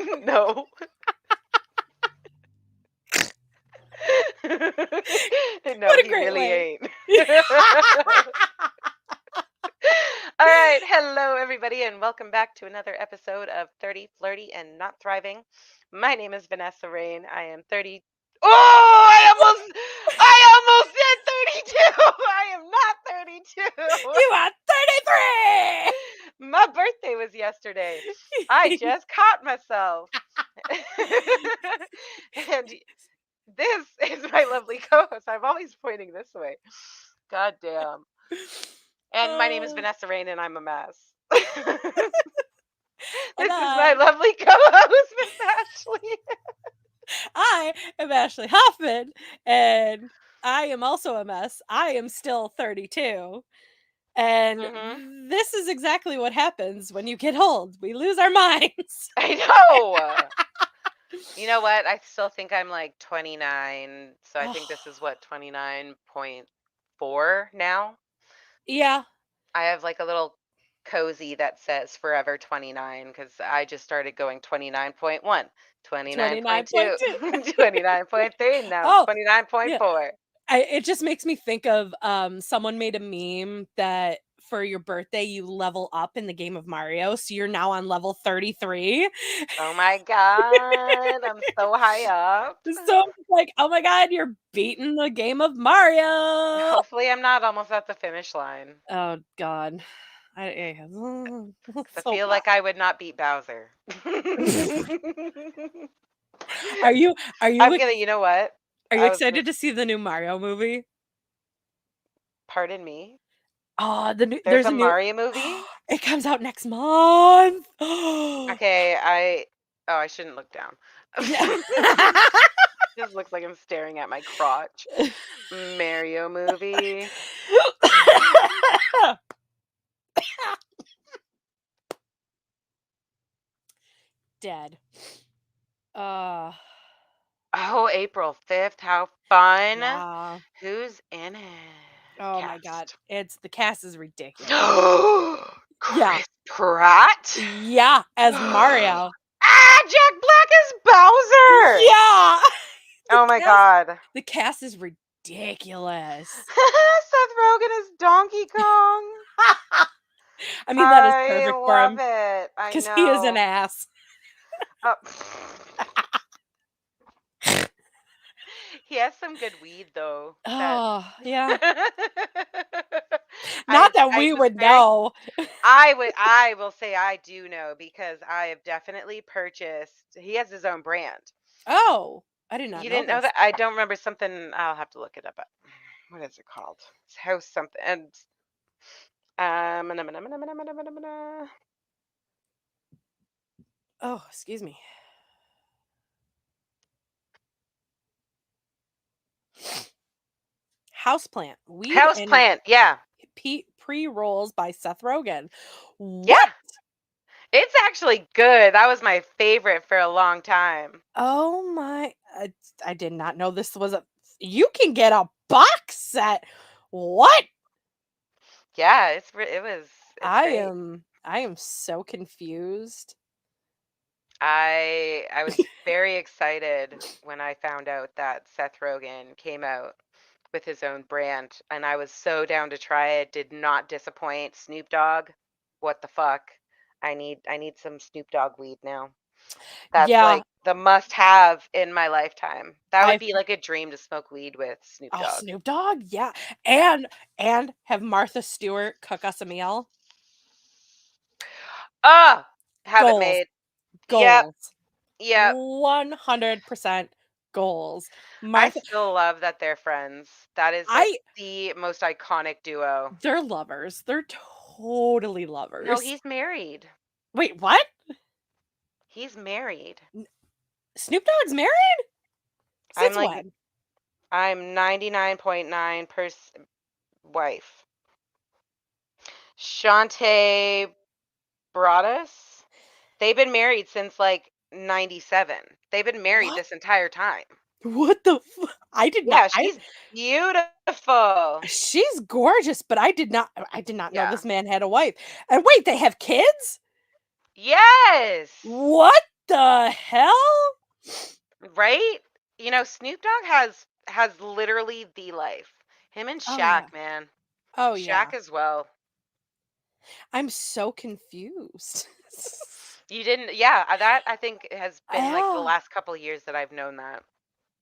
No. No, What a he great really way. ain't. All right. Hello, everybody, and welcome back to another episode of 30, Flirty, and Not Thriving. My name is Vanessa Rayne. I am 30. Oh, I almost said 32. I am not 32. You are 33! My birthday was yesterday. I just caught myself. And this is my lovely co-host. I'm always pointing this way. God damn. And my name is Oh, Vanessa Rayne, and I'm a mess. and This is my I lovely co-host, Miss Ashley. am Ashley Hoffman, and I am also a mess. I am still 32. And Hmm. this is exactly what happens when you get old. We lose our minds. I know. You know what? I still think I'm like 29, so I think this is what 29.4 now. Yeah. I have like a little cozy that says forever 29 because I just started going 29.1, 29.2, 29.2. 29.3, now Oh, yeah. 29.4. It just makes me think of someone made a meme that for your birthday you level up in the game of Mario, so you're now on level 33. Oh my God, I'm so high up. So it's like, oh my god, you're beating the game of Mario. Hopefully, I'm not almost at the finish line Oh god. because I So feel like I would not beat Bowser. are you are you I'm ex- gonna, you know what? are you I was gonna, excited to see the new Mario movie? pardon me. Oh, There's there's a a new Mario movie? it comes out next month. Okay, oh, I shouldn't look down. Yeah. Just looks like I'm staring at my crotch. Mario movie. Dead. Uh, Oh, April 5th. How fun. yeah. Who's in it? Oh my god. Cast. The cast is ridiculous. Yeah. Chris Pratt? Yeah, as Ah, Mario. Jack Black is Bowser. Yeah. The Oh my cast God. the cast is ridiculous. Seth Rogen is Donkey Kong. I mean, that is I perfect for love him it. I because he is an know. ass. Uh, he has some good weed though. That Oh, yeah. I Not that I we would suspect know. I will say I do know because I have definitely purchased. He has his own brand. Oh, I did not You know didn't know this. that? I don't remember something. I'll have to look it up. What is it called? It's house something. And um, Oh, excuse me. Houseplant, weed and Houseplant. Yeah, pre-rolls by Seth Rogen. What? yeah. It's actually good. That was my favorite for a long time. Oh my! I did not know this was a. You can get a box set. What? Yeah, it's great. I am so confused. I was very excited when I found out that Seth Rogen came out with his own brand, and I was so down to try it. Did not disappoint. Snoop Dogg, what the fuck? I need some Snoop Dogg weed now. That's Yeah, like the must-have in my lifetime. That would I be like a dream to smoke weed with Snoop oh Dogg. Snoop Dogg, yeah, and have Martha Stewart cook us a meal. Ah, have it Goals, made. Yep, goals, yep. 100% goals. I Martha, still love that they're friends. That is like I the most iconic duo. they're lovers. They're totally No, lovers. he's married. Wait, what? He's married. Snoop Dogg's married? I'm Since like when? I'm 99.9% wife. Shantae Broadus. They've been married since like 97. They've been married What? this entire time. What the I did not Yeah, she's beautiful. she's gorgeous, but I did not know Yeah. this man had a wife. And wait, they have kids? Yes. What the hell? Right? You know, Snoop Dogg has literally the life. Him and Oh, yeah. Shaq, man. Oh, yeah. Shaq as well. I'm so confused. You didn't, yeah, that I think has been like the Yeah. last couple years that I've known that.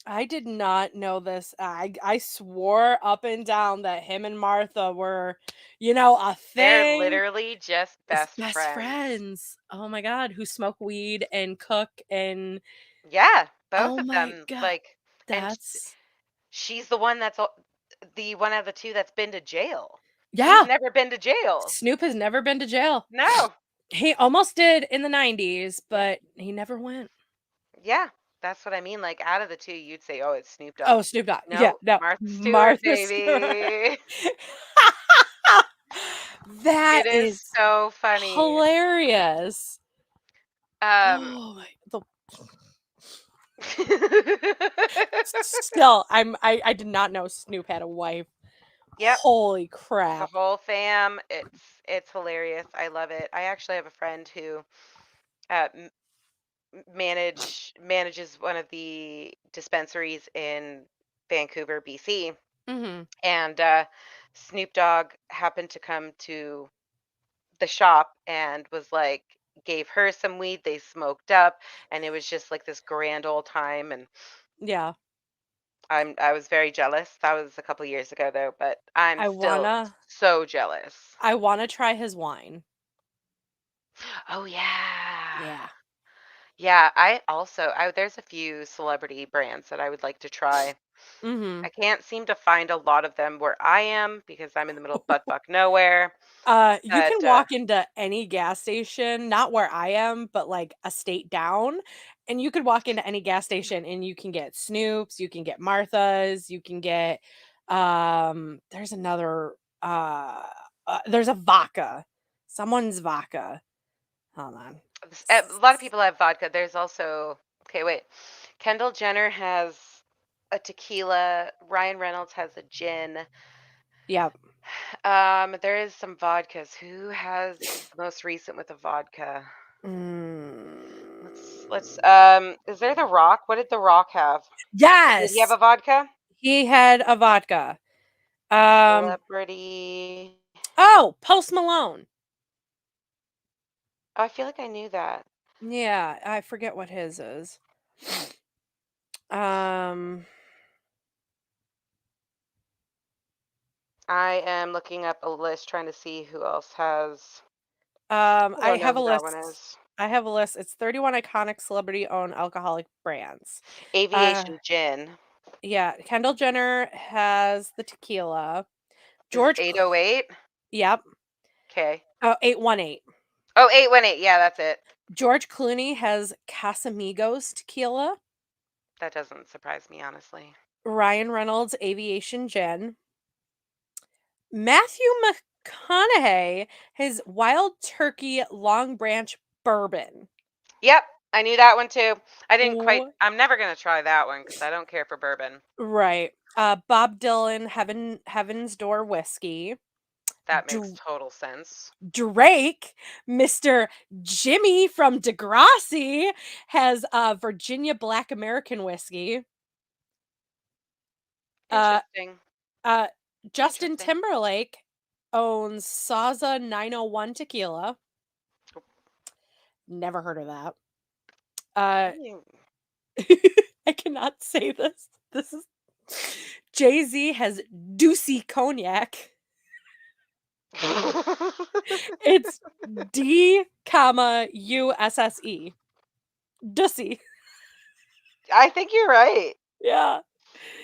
I did not know this. I swore up and down that him and Martha were, a They're thing. literally just It's best best friends. friends. Oh my god, who smoke weed and cook and Yeah, both oh of my them. god, Like, and that's she's the one that's the one out of the two that's been to jail. He's yeah. never been to jail. Snoop has never been to jail. No. He almost did in the 90s, but he never went. Yeah, that's what I mean. Like, out of the two, you'd say, oh, it's Snoop Dogg. Oh, Snoop Dogg. Yeah, No, no. Martha Stewart, Martha Stewart. baby. That It is is so funny. hilarious. Um, Oh my the still, I did not know Snoop had a wife. yep, Holy the crap. whole fam. It's hilarious. I love it. I actually have a friend who uh, manages one of the dispensaries in Vancouver, BC, Mhm. and Snoop Dogg happened to come to the shop and was like gave her some weed. They smoked up, and it was just like this grand old time. And Yeah. I was very jealous. That was a couple years ago though, but I'm I still wanna so jealous. I wanna try his wine. Oh yeah. Yeah. Yeah, I there's a few celebrity brands that I would like to try. I Mhm. can't seem to find a lot of them where I am because I'm in the middle of butt fuck nowhere. You But can walk into any gas station, not where I am, but like a state down, and you could walk into any gas station and you can get Snoops, you can get Martha's, you can get there's another there's a vodka. Someone's vodka. Hold on. a lot of people have vodka. There's also, okay, wait. Kendall Jenner has a tequila. Ryan Reynolds has a gin. Yep. There is some vodkas. Who has the most recent with a vodka? Let's Mm. is there The Rock? What did The Rock have? Did he have Yes, a vodka? he had a vodka. Um, Celebrity. oh, Post Malone. Oh, I feel like I knew that. Yeah, I forget what his is. Um, I am looking up a list trying to see who else has. I I don't know have a who that one list. is. I have a list. It's 31 iconic celebrity-owned alcoholic brands. Uh, Aviation Gin. yeah, Kendall Jenner has the tequila. Is it George, 808? yep. Okay. Oh, 818. Oh, 818. Yeah, that's it. George Clooney has Casamigos tequila. That doesn't surprise me, honestly. Ryan Reynolds Aviation Gin. Matthew McConaughey has Wild Turkey Long Branch Bourbon. Yep, I knew that one too. I didn't quite. Wha- I'm never gonna try that one because I don't care for bourbon. Right. Bob Dylan Heaven's Door Whiskey. That makes Dr- total sense. Drake, Mr. Jimmy from Degrassi, has Virginia Black American Whiskey. Uh, Interesting. uh, Justin Interesting. Timberlake owns Saza 901 Tequila. Never heard of that. Uh, Mm. I cannot say this. This is Jay-Z has Deucey Cognac. It's D comma USSE. Dussy. I think you're right. Yeah.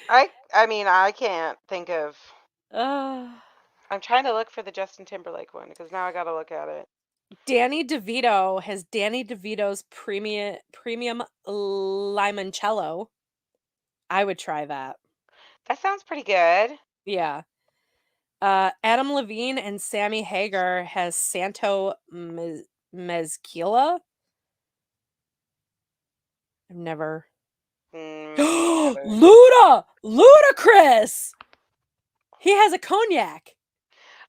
I mean I can't think of. Uh, I'm trying to look for the Justin Timberlake one because now I gotta look at it. Danny DeVito has Danny DeVito's premium limoncello. I would try that. That sounds pretty good. Yeah. Adam Levine and Sammy Hagar has Santo Mezquila. I've never. Me neither. Ludacris. He has a cognac.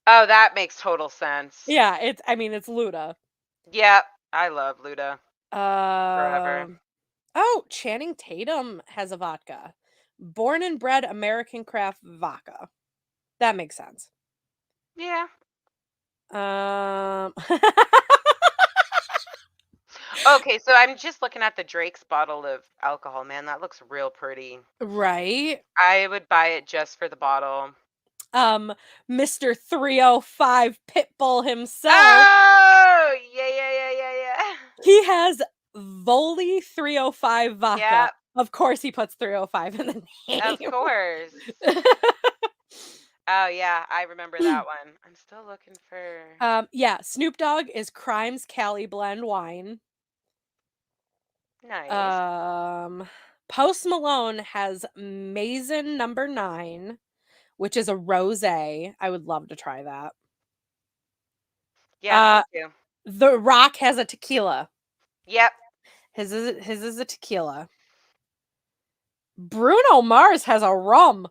Oh, that makes total sense. Yeah, it's. I mean, it's Luda. Yep, I love Luda. forever. Um, oh, Channing Tatum has a vodka. Born and bred American craft vodka. That makes sense. Yeah. Um, Okay, so I'm just looking at the Drake's bottle of alcohol, man. That looks real pretty. right. I would buy it just for the bottle. Mr. 305 Pitbull himself. Oh, yeah, yeah, yeah, yeah, yeah. He has Voli 305 vodka. Yep, Of course, he puts 305 in the of name. course. Oh, yeah, I remember that one. I'm still looking for Yeah, Snoop Dogg is Crimes Cali Blend wine. nice. Um, Post Malone has Maison Number 9, which is a rosé. I would love to try that. Yeah, me Uh, too. The Rock has a tequila. Yep. His is a tequila. Bruno Mars has a rum.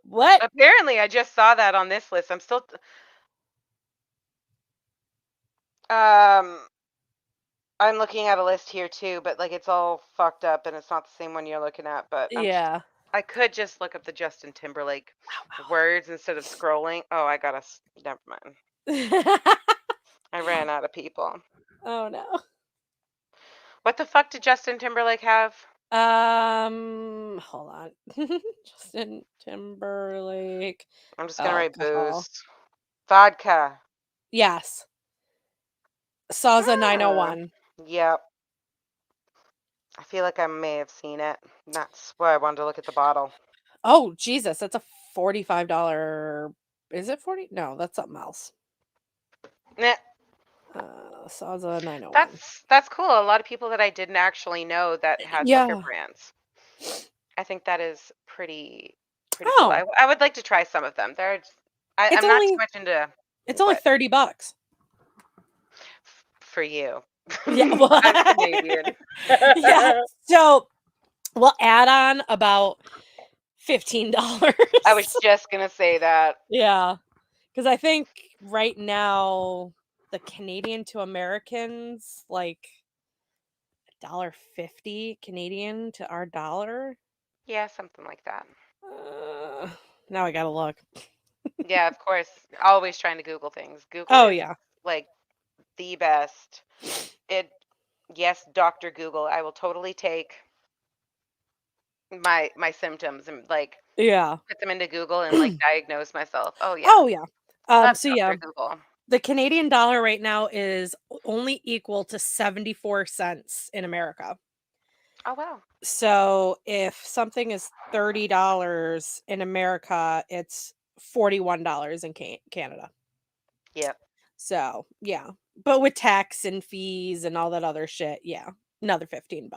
What? Apparently, I just saw that on this list. I'm still um I'm looking at a list here too, but like it's all fucked up and it's not the same one you're looking at, but Yeah. I could just look up the Justin Timberlake words instead of scrolling. Oh, I gotta never mind. I ran out of people. Oh no. What the fuck did Justin Timberlake have? Hold on. Justin Timberlake I'm just gonna write alcohol. booze. Vodka. Yes. Salsa Hmm. 901. Yep. I feel like I may have seen it. That's why I wanted to look at the bottle. Oh, Jesus, that's a $45. Is it 40? No, that's something else. Nah, Salsa 901. that's cool. A lot of people that I didn't actually know that had liquor Yeah. brands. I think that is pretty cool. Oh, I would like to try some of them. it's I'm not too only much into it's only what $30. for you. Yeah, well, I'm Canadian. yeah. So we'll add on about $15. I was just gonna say that. Yeah, because I think right now the Canadian to Americans like $1.50 Canadian to our dollar. Yeah, something like that. Uh, Now I gotta look. Yeah, of course. Always trying to Google things. Google Oh is yeah. like the best. It yes, Dr. Google. I will totally take my symptoms and like Yeah. put them into Google and like diagnose myself. Oh yeah. Oh yeah. Love So yeah, Dr. Google. the Canadian dollar right now is only equal to 74 cents in America. Oh wow. So if something is $30 in America, it's $41 in Canada. Yep. So, yeah. But with tax and fees and all that other shit, yeah, another $15.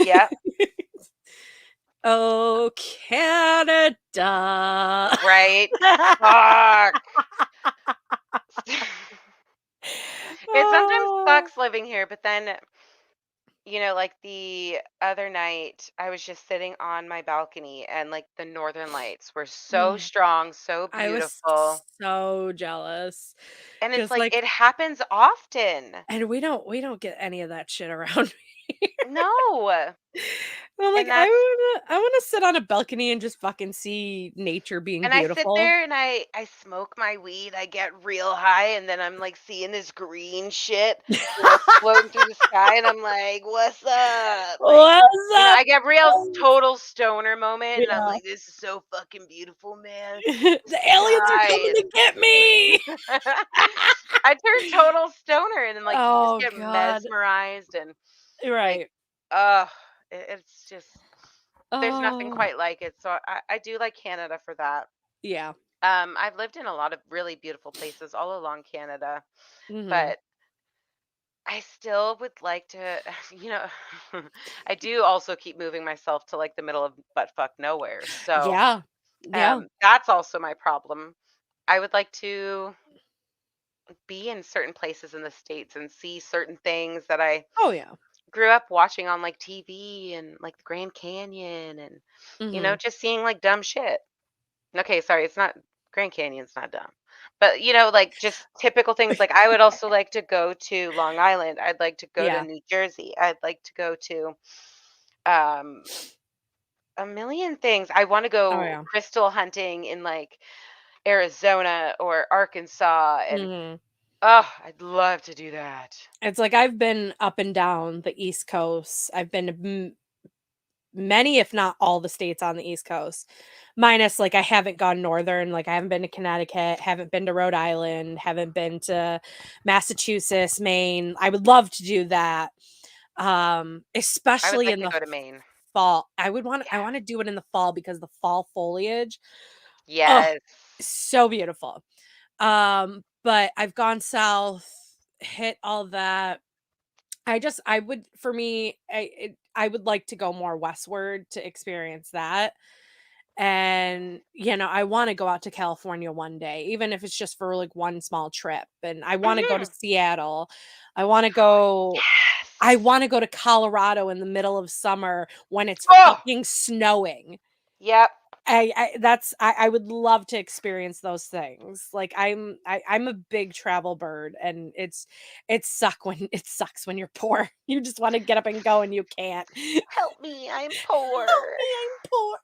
Yep. Oh, Canada. Right. Fuck. It sometimes Oh. sucks living here, but then, like the other night, I was just sitting on my balcony and like the northern lights were so Mm, strong, so I was beautiful. so jealous And it's because, like like it happens often. and we don't get any of that shit around here. No. I'm like, And that's I wanna sit on a balcony and just fucking see nature being and I sit beautiful. there and I smoke my weed, I get real high, and then I'm like seeing this green shit, floating through the sky, and I'm like, "What's up?" Like, What's up, I get real folks? total stoner moment, and I'm Yeah. like, "This is so fucking beautiful, man." The aliens are coming Sky to get me. and I turn total stoner, and then like you just Oh get god. mesmerized and like, Right. ugh, it's just there's nothing Oh. quite like it. So I do like Canada for that. Yeah. I've lived in a lot of really beautiful places all along Canada, Mhm. but I still would like to, you know, I do also keep moving myself to like the middle of butt fuck nowhere. So Yeah. Yeah. that's also my problem. I would like to be in certain places in the States and see certain things that I Oh, yeah. grew up watching on like TV and like the Grand Canyon and, Mhm. just seeing like dumb shit. Okay, sorry, it's not Grand Canyon's not dumb. But, like, just typical things, like, I would also like to go to Long Island. I'd like to go to Yeah. New Jersey. I'd like to go to, um, a million things. I wanna Oh, go yeah. crystal hunting in, like, Arizona or Arkansas, and, Mhm. oh, I'd love to do that. It's like I've been up and down the East Coast. I've been to many, if not all the states on the East Coast. Minus, like, I haven't gone northern, like, I haven't been to Connecticut, haven't been to Rhode Island, haven't been to Massachusetts, Maine. I would love to do that, I would especially like in to the go to Maine. fall. I Yeah. wanna do it in the fall because the fall foliage, oh, Yes. so beautiful. But I've gone south, hit all that. I would for me, I would like to go more westward to experience that. And, I wanna go out to California one day, even if it's just for, like, one small trip, and I wanna go to Mhm. Seattle. I wanna go I Yes. wanna go to Colorado in the middle of summer when it's Oh! fucking snowing. Yep. I would love to experience those things. Like, I'm a big travel bird, and it sucks when you're poor. You just wanna get up and go, and you can't. "Help me, I'm "Help poor." me, I'm poor."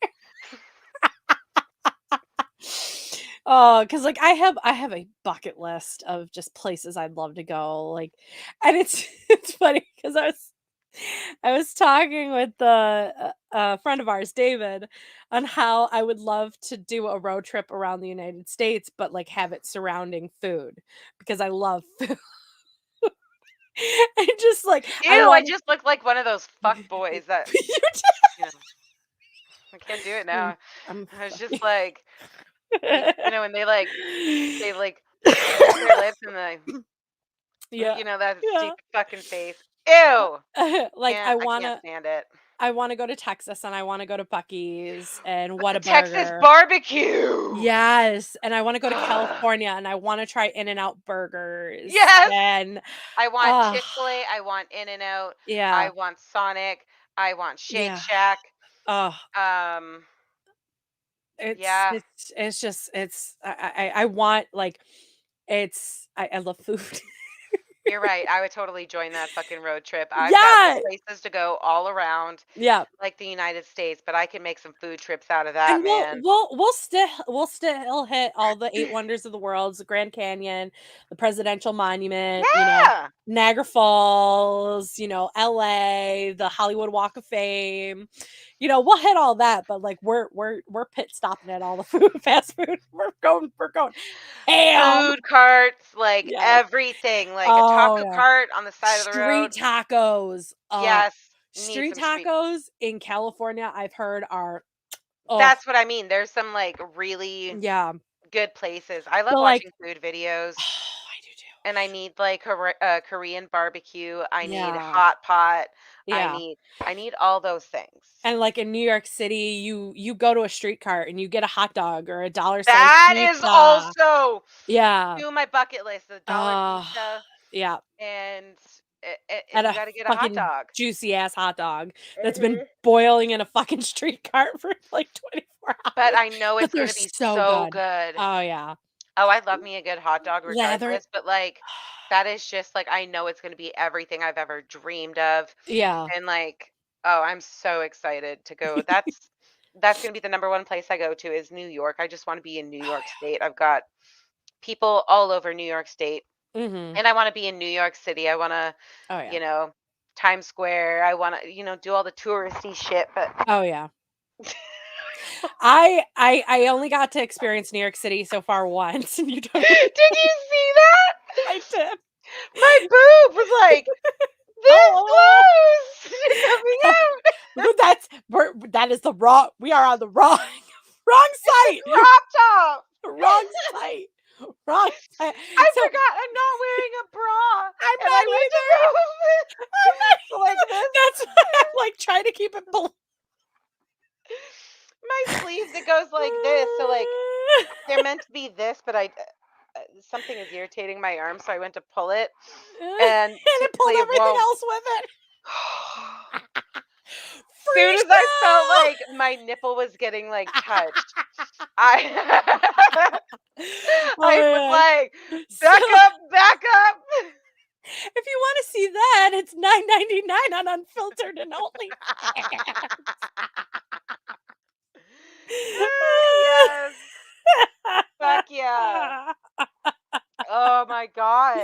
Oh, cause like, I have a bucket list of just places I'd love to go, like, and it's it's funny because I was talking with a friend of ours, David, on how I would love to do a road trip around the United States, but, like, have it surrounding food because I love food. And just, like, I Ew, I want just look like one of those fuck you boys that, just you know, I can't do it mm, now. I'm I was just fucking like, when they lick their lips and they, Yeah, that yeah. stupid fucking face. Ew. Like, I can't stand it. I wanna go to Texas, and I wanna go to Buc-ee's and The Texas Whataburger. barbecue. Yes, and I wanna go to California, and I wanna try In-N-Out burgers, Yes. and I want ah, Chick-fil-A, I want In-N-Out, I yeah, want Sonic, I want Shake yeah, Shack. oh, Um, it's yeah, it's it's just it's I want, like, I love food. you're right. I would totally join that fucking road trip. I've got the Yeah, places to go all around, yeah. like the United States, but I can make some food trips out of that, And we'll man. we'll we'll still hit all the 8 wonders of the world, the Grand Canyon, the Presidential Monument, Yeah. Niagara Falls, LA, the Hollywood Walk of Fame. We'll hit all that, but, like, we're pit stopping at all the food fast food. We're going ham. Food carts, like Yes. everything, like a Oh, taco yeah. cart on the side of the road. Street tacos. Yes, need Street some street. tacos in California, I've heard are oh, That's what I mean. There's some like really yeah. good places. I love But, like watching food videos. I do too. And I need like Korean barbecue. I need Yeah, hot pot. I yeah, need I need all those things. and, like, in New York City, you go to a street cart and you get a hot dog or a dollar-sized That is pizza. also Yeah. to my bucket list, the dollar Uh, pizza, yeah, and and you a got to get a hot fucking dog. juicy ass hot dog that's been Mhm. boiling in a fucking street cart for, like, 24 But hours, I know but it's they're going to be so so good. good. Oh, yeah. Oh, I love me a good hot dog Lather regardless, but like that is just like I know it's going to be everything I've ever dreamed of. Yeah. And like, oh, I'm so excited to go. That's going to be the number one place I go to is New York. I just want to be in New Oh, York State. I've got people all over New York State, yeah. Mhm. and I want to be in New York City. I want to, Oh, yeah. you know, Times Square. I want to, do all the touristy shit, but Oh, yeah. I only got to experience New York City so far once, and you don't even did you see that? I did. My boob was like this Oh. close to coming out. But that is the wrong we are on the wrong wrong It's a site. crop top. Wrong site. Wrong site. I So, forgot I'm not wearing a bra, I'm and I not went to either. I'm not go like either. this. That's why I'm, like, trying to keep it My sleeves, it goes like this, so like they're meant to be this, but something is irritating my arm, so I went to pull it, and and it pulled typically it everything won't. else with it. Soon Free as I felt show. like my nipple was getting like touched, I Oh I was man. like, So back up, back up. if you want to see that, it's 9.99 on Unfiltered and OnlyFans. Yes. Fuck yeah. Oh my God.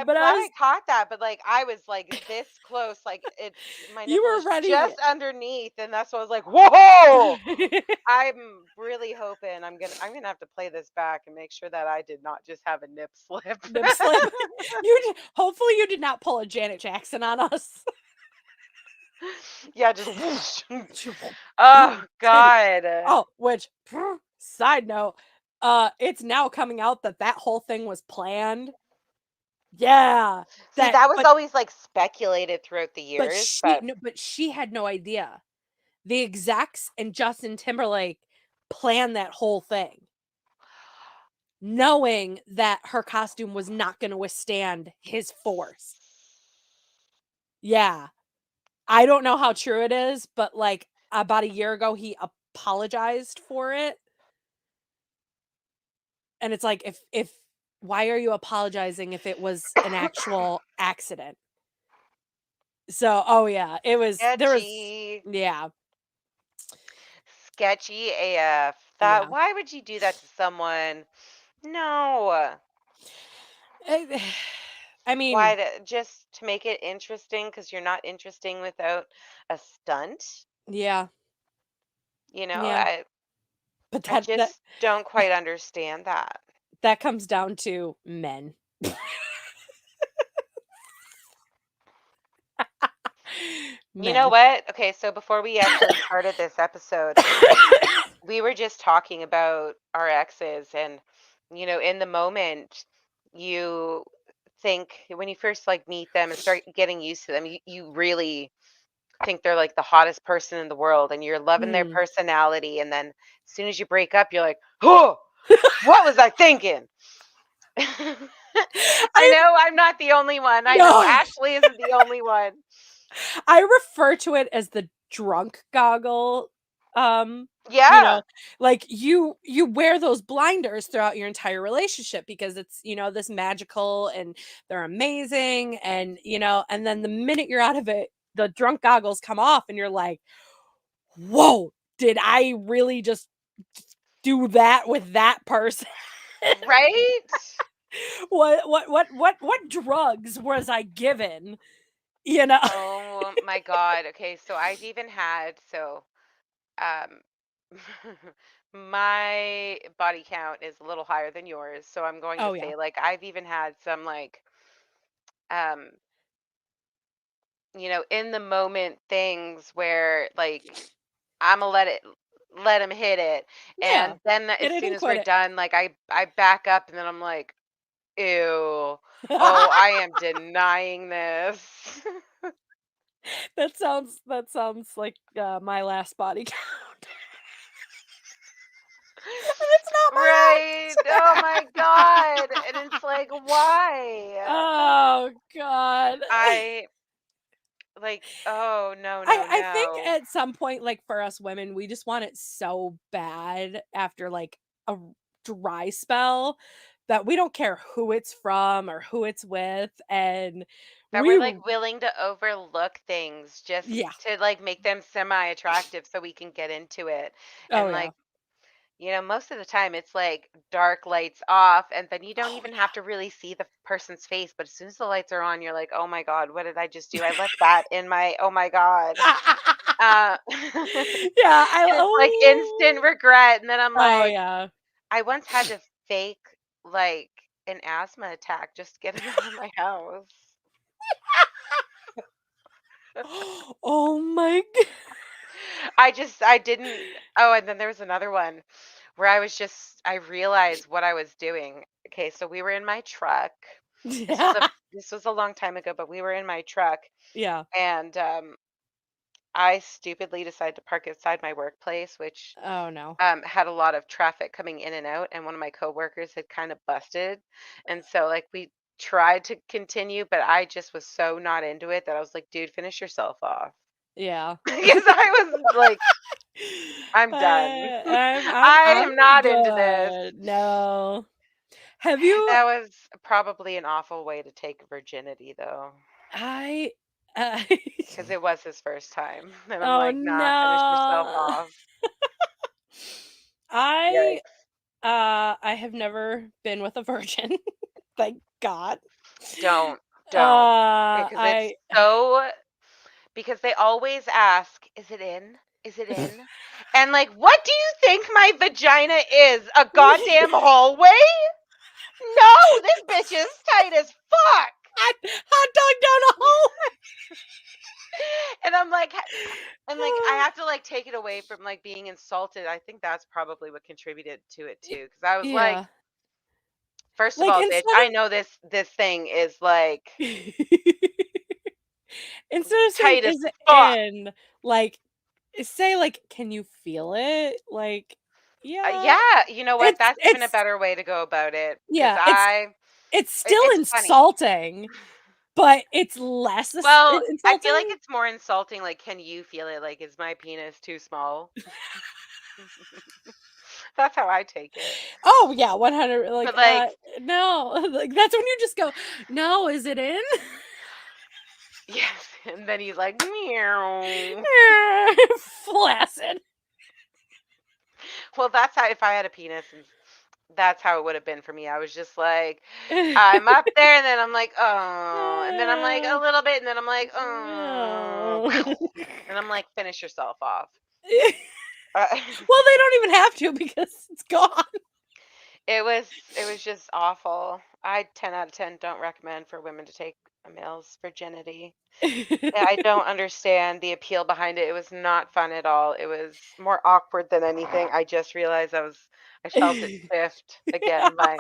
But I'm I glad was I caught that, but like I was like this close, like it's my you nipple were is ready. just underneath, and that's why I was like, whoa. I'm really hoping I'm gonna have to play this back and make sure that I did not just have a nip slip. Nip slip. Hopefully you did not pull a Janet Jackson on us. Yeah, just whoosh. Oh Titty. God. Oh, which side note, it's now coming out that that whole thing was planned. Yeah, See, that that was always like speculated throughout the but years, she but no, but she had no idea. The execs and Justin Timberlake planned that whole thing, knowing that her costume was not going to withstand his force. Yeah, I don't know how true it is, but like about a year ago, he apologized for it, and it's like if why are you apologizing if it was an actual accident? So, oh yeah, it was there was sketchy, yeah, sketchy AF. That yeah. why would you do that to someone? No. I I Why mean, just to make it interesting because you're not interesting without a stunt? yeah, yeah, I but I that just don't quite understand that. that comes down to men. You know Men. what? Okay, so before we actually started this episode, we were just talking about our exes and in the moment you think when you first like meet them and start getting used to them, you really think they're like the hottest person in the world and you're loving their Mm. personality, and then as soon as you break up you're like, oh, what was I thinking? I I know I'm not the only one. I know no. Ashley isn't the only one. I refer to it as the drunk goggle, you Yeah. know, like you wear those blinders throughout your entire relationship because it's, this magical and they're amazing and, and then the minute you're out of it, the drunk goggles come off and you're like, "Whoa, did I really just do that with that person?" Right. What drugs was I given? You know? Oh my God. Okay, so I've even had um my body count is a little higher than yours, so I'm going to Oh, yeah. say like I've even had some like um in the moment things where like I'm gonna let him hit it, Yeah. and then as Hit it soon and as we're quit it. done, like I back up and then I'm like, ew, oh, I am denying this. That sounds like, my last body count. And it's not my Right. Oh my God. And it's like, ex. why? Oh god. I like, oh no, I no, I think no. at some point, like, for us women, we just want it so bad after, like, a dry spell that we don't care who it's from or who it's with, and That we're we like willing to overlook things just yeah. to like make them semi attractive so we can get into it. Oh, And yeah. like, most of the time it's like dark lights off, and then you don't Oh, even have to really see the person's face. But as soon as the lights are on, you're like, oh my God, what did I just do? I left that in my, oh my God. yeah. And Yeah, I it's like instant regret. And then I'm oh, like, yeah. I once had to fake like an asthma attack just to get him out of my house. Oh my g I didn't. Oh, and then there was another one where I realized what I was doing. Okay, so we were in my truck. This was a yeah. this was a long time ago, but we were in my truck, Yeah. and I stupidly decided to park outside my workplace, which Oh, no. had a lot of traffic coming in and out, and one of my coworkers had kind of busted, and so like we tried to continue, but I just was so not into it that I was like, dude, finish yourself off. Yeah. Because I was like, I'm done. I I'm am not into this. good. No. Have you That was probably an awful way to take virginity, though, I uh, because it was his first time. And I'm oh like, nah, finish yourself no. off. I Yikes. I have never been with a virgin. Thank God. Don't, don't. Because it's I so, because they always ask, is it in? Is it in? And like, what do you think my vagina is? A goddamn hallway? No, this bitch is tight as fuck. hot dog down a hole. And I'm like, and like I have to like take it away from like being insulted. I think that's probably what contributed to it too. Because I was like, Yeah. first of Like all, bitch, instead I know this thing is like of instead of saying tight as is it fuck. in, like say like can you feel it? Like yeah, Yeah, you know what? it's That's even a it's better way to go about it. Because yeah, it's still it's funny. insulting, but it's less Well, I feel like insulting. it's more insulting. Like, can you feel it? Like, is my penis too small? That's how I take it. Oh yeah, 100 But like like, no. Like that's when you just go, "No, is it in?" yes, and then he's like, meow. Flaccid. Well, that's how if I had a penis, and that's how it would have been for me. I was just like, I'm up there, and then I'm like, oh, and then I'm like a little bit, and then I'm like, oh, No. and I'm like, finish yourself off. Well, Uh, they don't even have to because it's gone. it was just awful. I 10 out of 10 don't recommend for women to take a male's virginity. Yeah, I don't understand the appeal behind it. It was not fun at all. It was more awkward than anything. I just realized I felt it shift again. My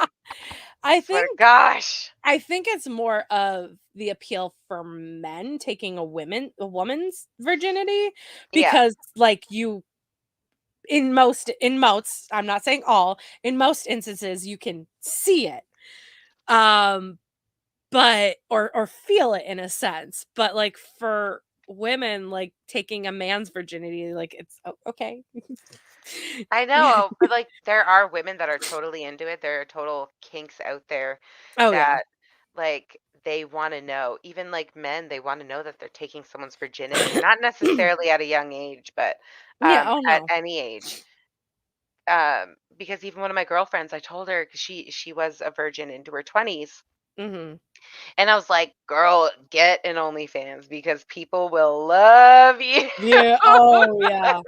I swear to think gosh. I think it's more of the appeal for men taking a woman's virginity Yeah, because like you in most, I'm not saying all, in most instances you can see it. Um but or feel it in a sense, but like for women like taking a man's virginity like it's okay. I know, but like there are women that are totally into it. There are total kinks out there Oh yeah. that like they want to know. Even like men, they want to know that they're taking someone's virginity, not necessarily at a young age, but Yeah, oh at no. any age. Because even one of my girlfriends, I told her because she was a virgin into her 20s, Mhm. and I was like, "Girl, get an OnlyFans because people will love you." Yeah, oh yeah.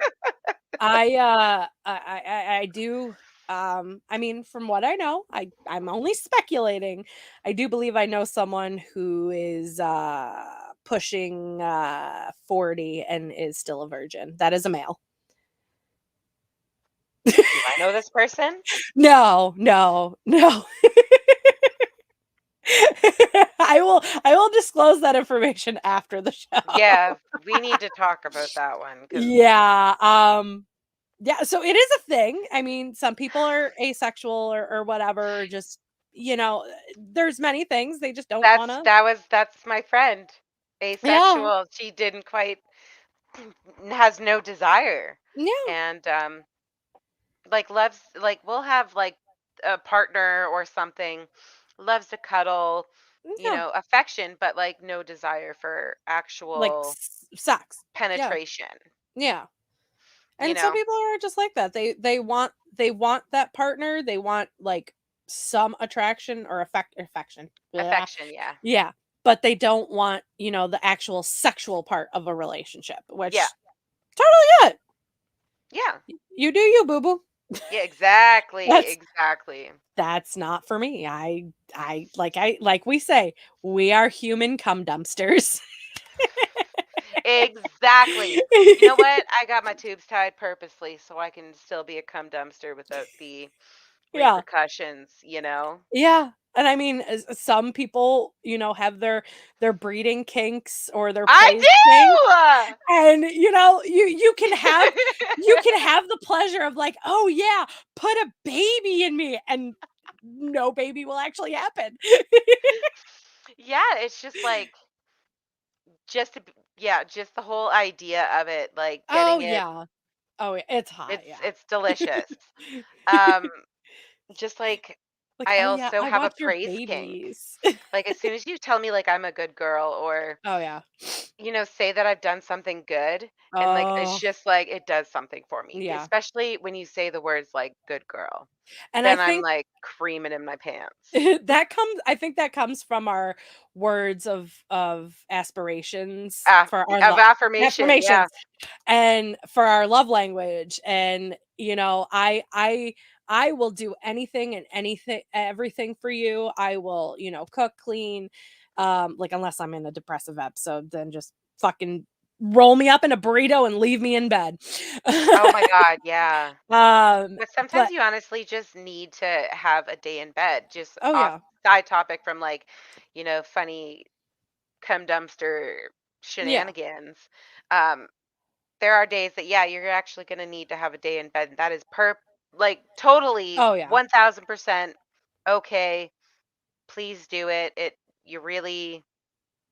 I do, I mean, from what I know, I'm only speculating. I do believe I know someone who is, pushing, 40 and is still a virgin. That is a male. Do I know this person? No, no, no. I will disclose that information after the show. Yeah, we need to talk about that one because Yeah, yeah, so it is a thing. I mean, some people are asexual or whatever, or just, there's many things they just don't wanna that's my friend, Yeah, asexual. She didn't quite has no desire, yeah, and like loves like we'll have like a partner or something, loves to cuddle, yeah, affection, but like no desire for like, actual sex. Yeah, penetration. yeah, You and some know, people are just like that. They want that partner, they want, like, some attraction or affection. Yeah, affection. Yeah, yeah, but they don't want, the actual sexual part of a relationship, yeah, which totally it. yeah, You do you, boo boo. yeah. Exactly, That's exactly. That's not for me. Like we say, we are human cum dumpsters. Exactly. You know what? I got my tubes tied purposely so I can still be a cum dumpster without the Yeah. repercussions, you know? Yeah. And I mean, some people, have their breeding kinks or their I place kink, do! and you can have the pleasure of like, "Oh yeah, put a baby in me," and no baby will actually happen. Yeah, it's just like just to, yeah, just the whole idea of it, like Oh, getting it, yeah. Oh, yeah, it's hot, it's yeah. it's delicious. Um, just like Like, I "Oh, yeah, also I have a want your praise kink. babies." Like as soon as you tell me like I'm a good girl or Oh, yeah. say that I've done something good and like it's Oh, just like it does something for me, yeah. especially when you say the words like good girl. And I Then I'm think like creaming in my pants. I think that comes from our words of aspirations Ah, for our of affirmation, yeah. affirmations and for our love language. And I will do anything and anything everything for you. I will, cook, clean, like unless I'm in a depressive episode, then just fucking roll me up in a burrito and leave me in bed. Oh my god, yeah. um But sometimes but you honestly just need to have a day in bed, just oh off yeah. side topic from like, funny cum dumpster Yeah. shenanigans. Um, there are days that, yeah, you're actually going to need to have a day in bed. And that is like totally Oh yeah. 1000% okay. Please do it. You really,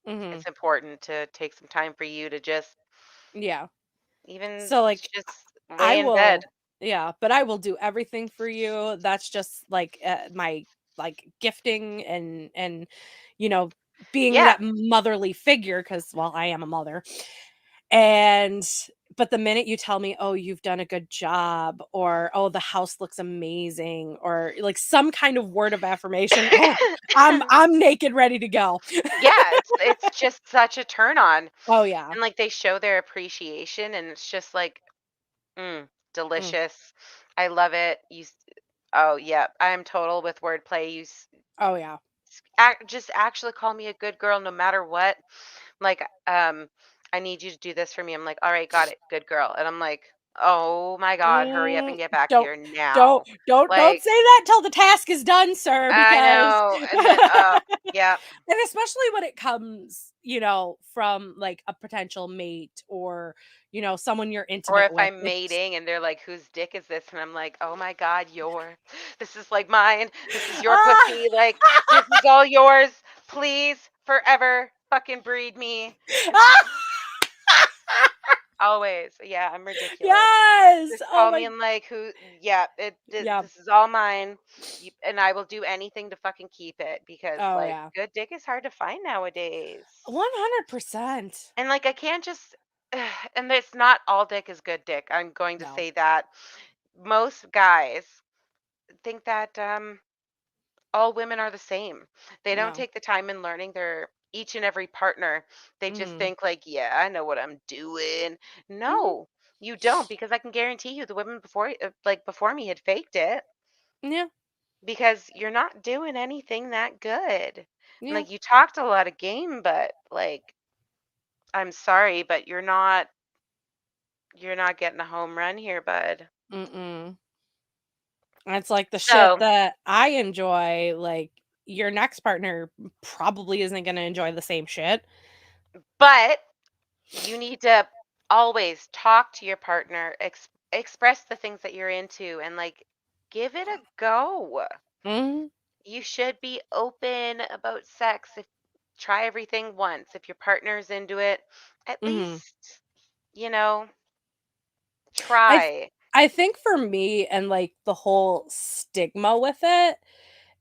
Mhm. it's important to take some time for you to just Yeah. even So, like, just I lay in bed. will yeah, but I will do everything for you. That's just, like, my, like, gifting and, you know, being Yeah. that motherly figure because well, I am a mother. And but the minute you tell me, "Oh, you've done a good job," or, "Oh, the house looks amazing," or, like, some kind of word of affirmation, oh, I'm naked ready to go. Yeah, it's just such a turn on. Oh, yeah. And like they show their appreciation and it's just like, Mm. delicious. I love it. Oh yeah, I am total with wordplay. Oh, yeah. Just actually call me a good girl no matter what. Like, I need you to do this for me. I'm like, all right, got it, good girl. And I'm like, oh my God, hurry up Mm, and get back don't here don't now. don't Like, say that till the task is done, sir, I because know. And then, yeah. and especially when it comes, from, like, a potential mate or, someone you're Or intimate if with. I'm It's mating and they're like, whose dick is this? And I'm like, oh my God, this is like mine. This is your Ah! pussy. Like, this is all yours. Please, forever, fucking breed me. Always. Yeah, I'm ridiculous. Yes! Just Oh call me my and like, yeah, yeah. this is all mine. And I will do anything to fucking keep it because, Oh, like, yeah. good dick is hard to find nowadays. 100%. And, like, I can't just, and it's not all dick is good dick. I'm going to No. say that. Most guys think that all women are the same. They don't No. take the time in learning their each and every partner. They just Mhm. think like, yeah, I know what I'm doing. Mhm. No, you don't, because I can guarantee you the women before me had faked it Yeah. because you're not doing anything that good. And Yeah. like you talked a lot of game, but like I'm sorry, but you're not getting a home run here, bud. Mm-mm. It's like the shit So, that I enjoy, like, your next partner probably isn't gonna enjoy the same shit. but you need to always talk to your partner, express the things that you're into, and like give it a go. Mhm. You should be open about sex. If try everything once. If your partner's into it, at Mhm. least, you know, I th try. I think for me and, like, the whole stigma with it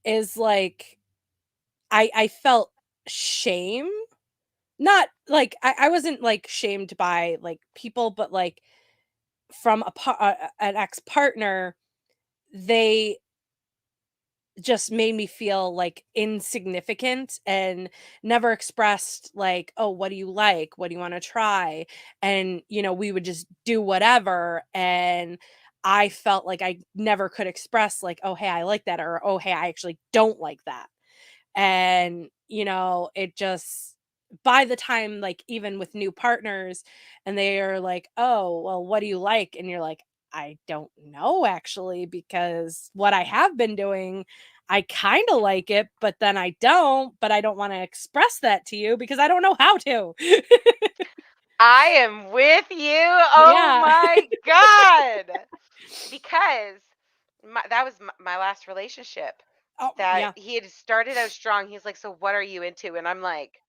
is, like, I felt shame. Not like I wasn't, like, shamed by, like, people, but, like, from an ex-partner, they just made me feel, like, insignificant and never expressed, like, "Oh, what do you like? What do you wanna try?" And, we would just do whatever, and I felt like I never could express, like, "Oh, hey, I like that," or, "Oh, hey, I actually don't like that." And, it just by the time, like, even with new partners and they are like, "Oh, well, what do you like?" And you're like, "I don't know actually, because what I have been doing, I kinda like it, but then I don't, but I don't wanna express that to you because I don't know how to." I am with you. Oh Yeah. my god. Because that was my last relationship. Oh, That yeah. he had started out strong. He's like, "So what are you into?" And I'm like,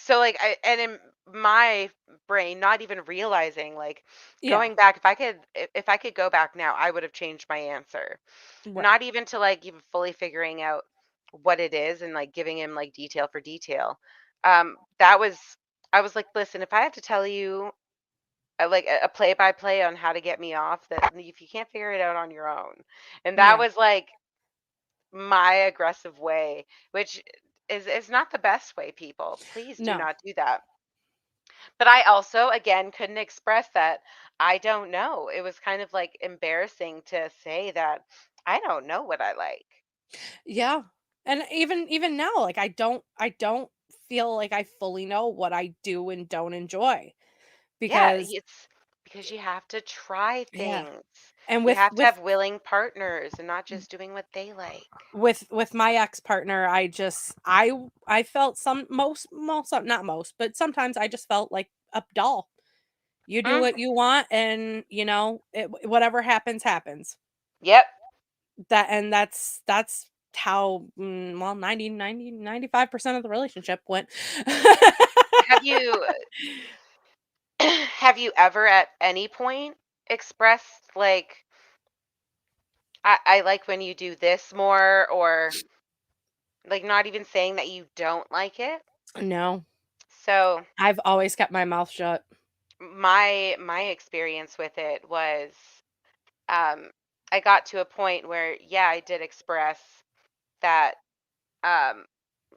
So like I and in my brain, not even realizing, like, Yeah. going back, if I could go back now, I would have changed my answer. Right. Not even to like even fully figuring out what it is and like giving him like detail for detail. That was I was like, listen, if I have to tell you like a play by play on how to get me off, that if you can't figure it out on your own. And that Yeah. was like my aggressive way, which is not the best way, people. Please do No. not do that. But I also, again, couldn't express that I don't know. It was kind of like embarrassing to say that I don't know what I like. Yeah. And even now, like, I don't feel like I fully know what I do and don't enjoy Yeah, because it's because you have to try yeah. things. And You have to have willing partners and not just doing what they like. with my ex-partner, I felt not most, but sometimes I just felt like a doll. You do Mm, what you want and, whatever happens, happens. yep. That's how, well, 95% of the relationship went. Have you have you ever at any point expressed like I like when you do this more, or like not even saying that you don't like it? No, So I've always kept my mouth shut. my experience with it was um I got to a point where yeah, I did express that um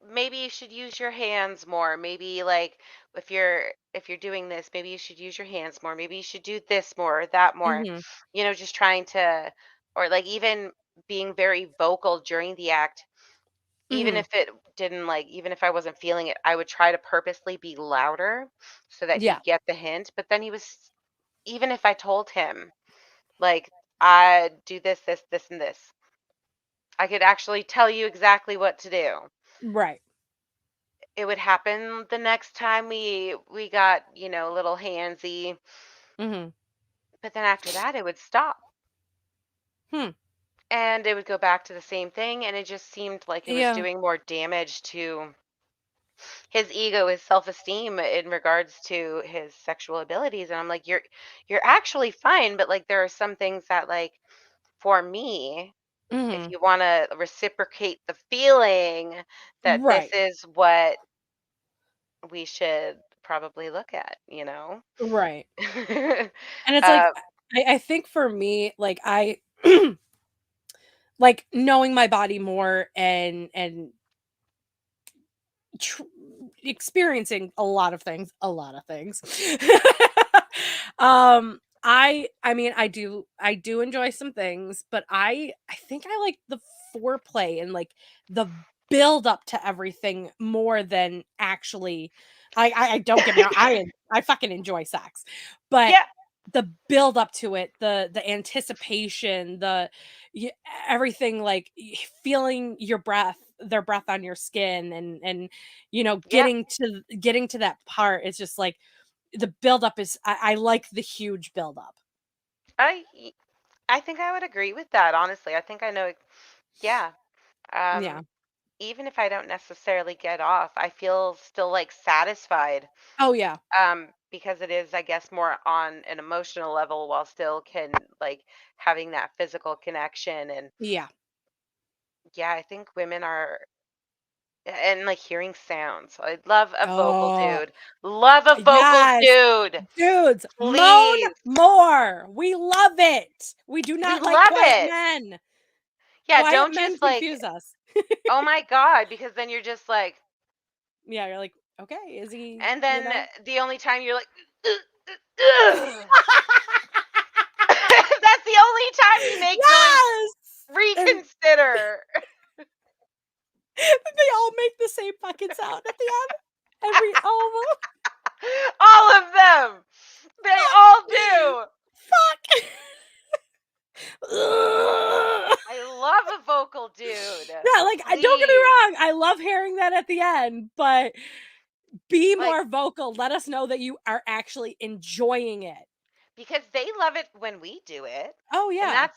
maybe you should use your hands more. Maybe like if you're doing this, maybe you should use your hands more. Maybe you should do this more or that more. Mhm, Just trying to, or like even being very vocal during the act, even mhm. if it didn't like, even if I wasn't feeling it, I would try to purposely be louder so that Yeah, he'd get the hint. But then he was, even if I told him like I do this, this, this, and this, I could actually tell you exactly what to do. right. It would happen the next time we got, a little handsy, Mhm. but then after that it would stop. Hmm. And it would go back to the same thing, and it just seemed like it was Yeah. doing more damage to his ego, his self-esteem in regards to his sexual abilities. And I'm like, you're actually fine, but like there are some things that like for me, if Mhm. you want to reciprocate the feeling, that this Right, is what we should probably look at. right. And it's like, uh, I think for me, like, I like, knowing my body more and tr experiencing a lot of things. I mean, I do enjoy some things, but I think I like the foreplay and, like, the build up to everything more than actually I don't get me wrong, I fucking enjoy sex, but yeah, the build up to it, the anticipation, y everything, like, feeling their breath on your skin and yeah. getting to that part, it's just like the buildup is I like the huge buildup. I y- I think I would agree with that. Honestly, I think I know. Yeah. Um, Yeah. Even if I don't necessarily get off, I feel still like satisfied. Oh, yeah. Because it is, I guess, more on an emotional level while still can like having that physical connection. And Yeah. yeah, I think women are and like hearing sounds. I love a vocal Oh, dude. Love a vocal yes. dude. Dudes, moan Please. more. We love it. We do We not like love quiet it. men. Yeah, Quiet don't men just like, confuse us. oh my God, because then you're just like, Yeah, you're like, "Okay, is he, and you then know?" the only time you're like, that's the only time you make noise. Yes! And Reconsider. they all make the same fucking sound at the end. Every all of 'em. All of them. They all do. Fuck! Ugh. I love a vocal dude. Yeah, like, I don't get me Please. wrong, I love hearing that at the end, but be Like, more vocal. Let us know that you are actually enjoying it. because they love it when we do it. Oh, And yeah.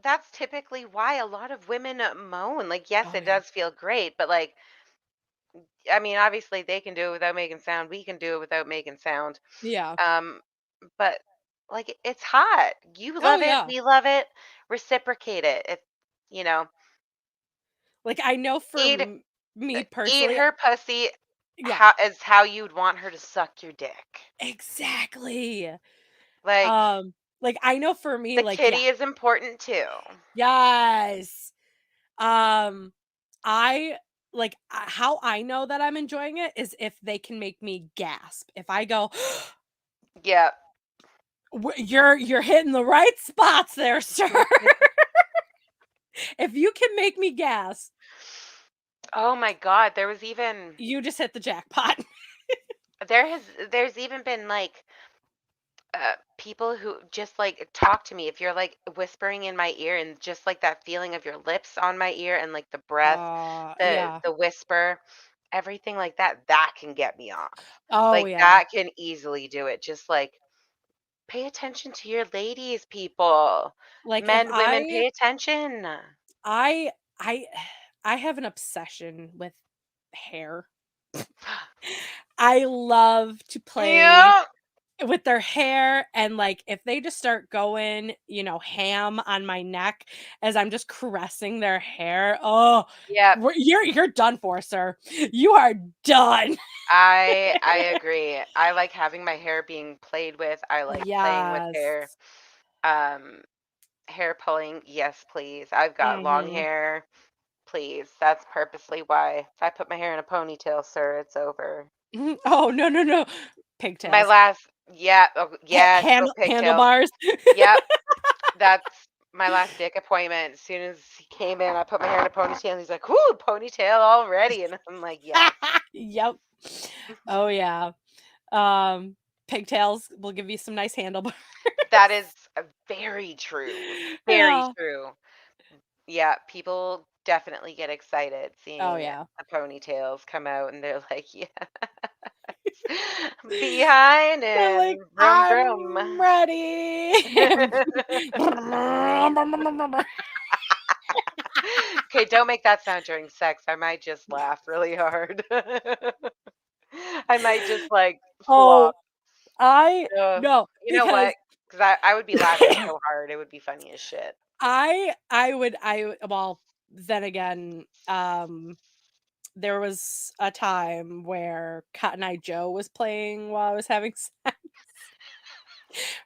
that's typically why a lot of women moan. Like, yes, Oh, it yeah. does feel great, but like I mean, obviously they can do it without making sound. We can do it without making sound. Yeah. Um, but like it's hot. You Oh, love it, yeah. we love it. Reciprocate it. If you know, Like, I know for eat me eat personally. her pussy Yeah, how as how you'd want her to suck your dick. exactly. Like Um, like, I know for me, the like, yeah, kitty is important too. yes. Um, I like, how I know that I'm enjoying it is if they can make me gasp. If I go, Yep. You're hitting the right spots there, sir." If you can make me gasp, Oh my God, there was even you just hit the jackpot. there's even been like people who just like talk to me if you're like whispering in my ear and just like that feeling of your lips on my ear and like the breath, Yeah. the whisper, everything like that, that can get me off. Oh, Like yeah. that can easily do it. Just like pay attention to your ladies, people. Like, if Men, women, pay attention. I I I have an obsession with hair. I love to play Yeah. with their hair, and, like, if they just start going, ham on my neck as I'm just caressing their hair, oh, Yep. you're done for, sir. You are done. I agree. I like having my hair being played with. I like playing with Yes. hair. Um, hair pulling, yes, please. I've got long Mhm. hair, please. That's purposely why. If I put my hair in a ponytail, sir, it's over. Mhm. Oh, no, no, no. My Pigtails. last, yeah, oh, yes, go pigtails. Handlebars. Yep, that's my last dick appointment. As soon as he came in, I put my hair in a ponytail, and he's like, "Whoo, ponytail already?" And I'm like, "Yes." Yep. Oh, yeah. Um, Pigtails will give you some nice handlebars. That is very true. Very Yeah. true. Yeah, people definitely get excited Oh, seeing yeah. the ponytails come out, and they're like, "Yes, behind They're like, and vroom vroom." "I'm ready." Okay, don't make that sound during sex. I might just laugh really hard. I might just like Oh, flop. I Ugh. no, You know because what? Because I would be laughing so hard, it would be funny as shit. well, then again, there was a time where Cotton Eye Joe was playing while I was having sex.